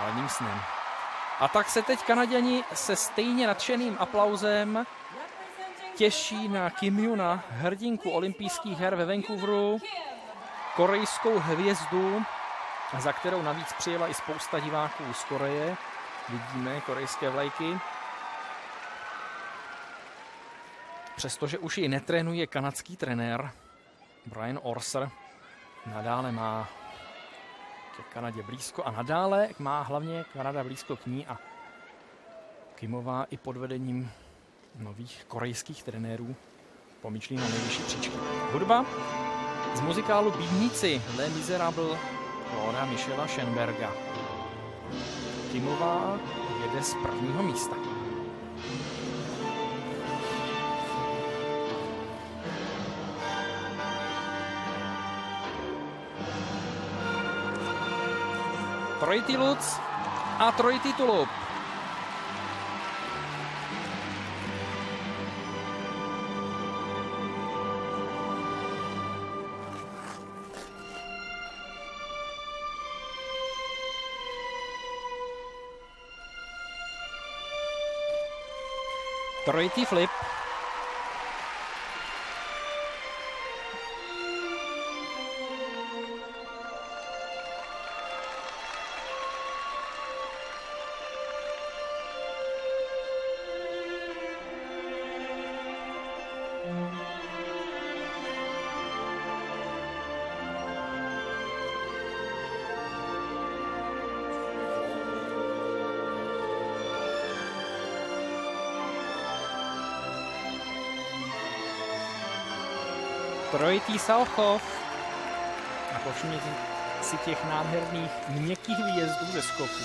hlavním snem. A tak se teď Kanaďani se stejně nadšeným aplauzem těší na Kim Juna, hrdinku olympijských her ve Vancouveru, korejskou hvězdu, za kterou navíc přijela i spousta diváků z Koreje. Vidíme korejské vlajky. Přestože už ji netrénuje kanadský trenér Brian Orser, nadále má ke Kanadě blízko a nadále má hlavně Kanada blízko k ní a Kimová i pod vedením nových korejských trenérů pomýšlí na nejvyšší příčky. Hudba z muzikálu Bídníci Les Miserables Clauda Michela Schoenberga. Kimová jede z prvního místa. Trojitý Lutz a trojitý tulup. Trojitý flip. Trojitý Salchov. A povšimněte si těch nádherných měkkých výjezdů ze skoků.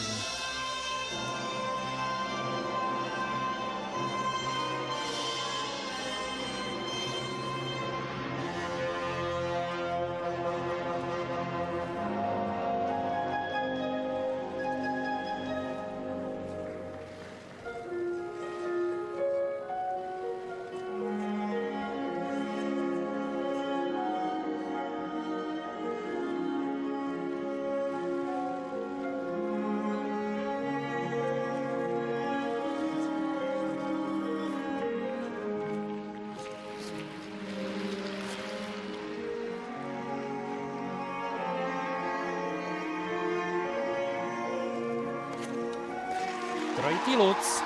Trojitý Lutz.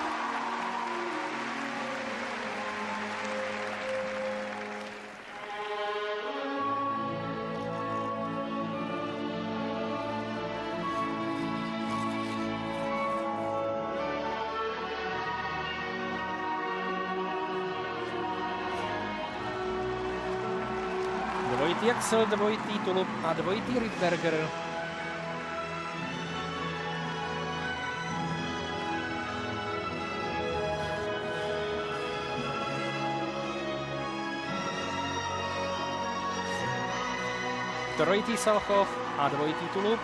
Dvojitý Axel, dvojitý tulup a dvojitý Rydberger. Trojitý Salchov a dvojitý tulup.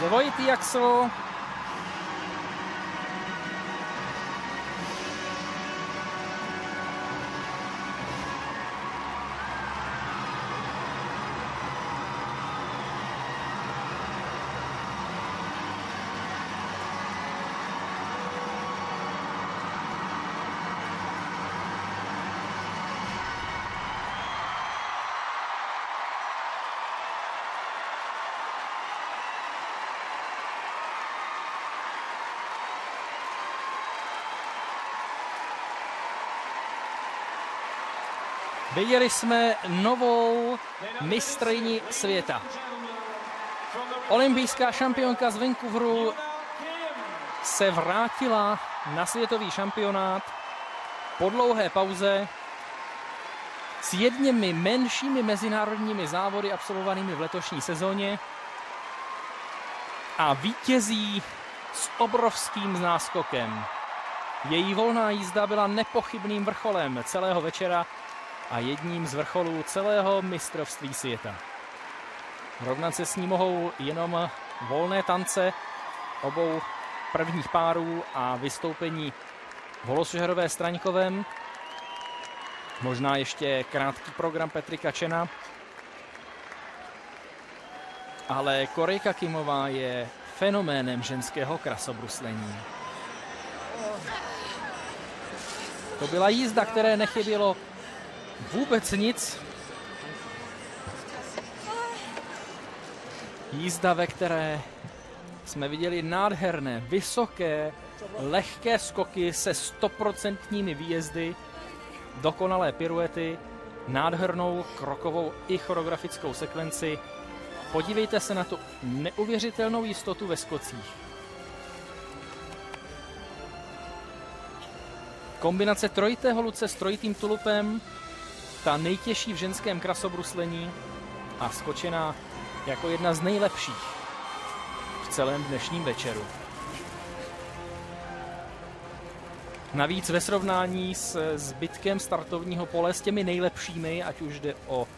Dvojitý Axel. Viděli jsme novou mistryni světa. Olympijská šampionka z Vancouveru se vrátila na světový šampionát po dlouhé pauze s jedněmi menšími mezinárodními závody absolvovanými v letošní sezóně a vítězí s obrovským náskokem. Její volná jízda byla nepochybným vrcholem celého večera a jedním z vrcholů celého mistrovství světa. Rovnat se s ní mohou jenom volné tance obou prvních párů a vystoupení Holosužerové s Traňkovem. Možná ještě krátký program Petry Kačena. Ale Korejka Kimová je fenoménem ženského krasobruslení. To byla jízda, které nechybělo vůbec nic. Jízda, ve které jsme viděli nádherné, vysoké, lehké skoky se 100% výjezdy, dokonalé piruety, nádhernou krokovou i choreografickou sekvenci. Podívejte se na tu neuvěřitelnou jistotu ve skocích. Kombinace trojitého luce s trojitým tulupem, ta nejtěžší v ženském krasobruslení a skočená jako jedna z nejlepších v celém dnešním večeru. Navíc ve srovnání s zbytkem startovního pole, s těmi nejlepšími, ať už jde o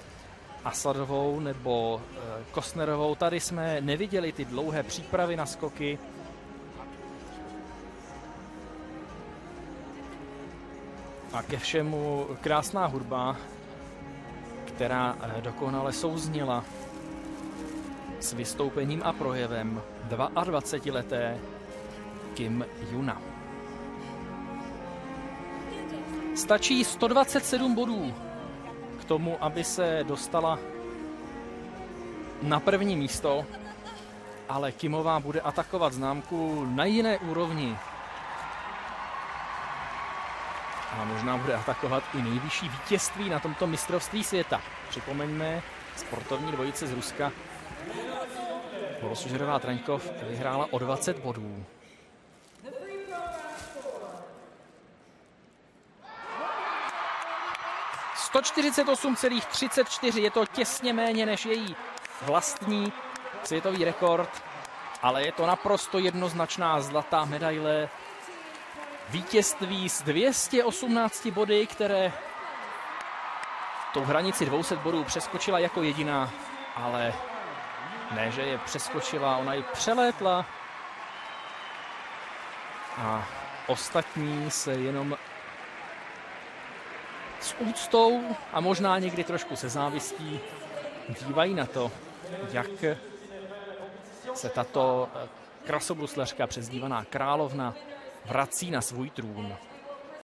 Asadovou nebo Kostnerovou, tady jsme neviděli ty dlouhé přípravy na skoky. A ke všemu krásná hudba, která dokonale souzněla s vystoupením a projevem 22leté Kim Juna. Stačí 127 bodů k tomu, aby se dostala na první místo, ale Kimová bude atakovat známku na jiné úrovni. A možná bude atakovat i nejvyšší vítězství na tomto mistrovství světa. Připomeňme, sportovní dvojice z Ruska. Holosužerová Traňkov vyhrála o 20 bodů. – 148,34, je to těsně méně než její vlastní světový rekord, ale je to naprosto jednoznačná zlatá medaile. Vítězství s 218 body, které tou hranici 200 bodů přeskočila jako jediná, ale ne, že je přeskočila, ona ji přelétla a ostatní se jenom s úctou a možná někdy trošku se závistí dívají na to, jak se tato krasobruslařka přezdívaná Královna vrací na svůj trůn.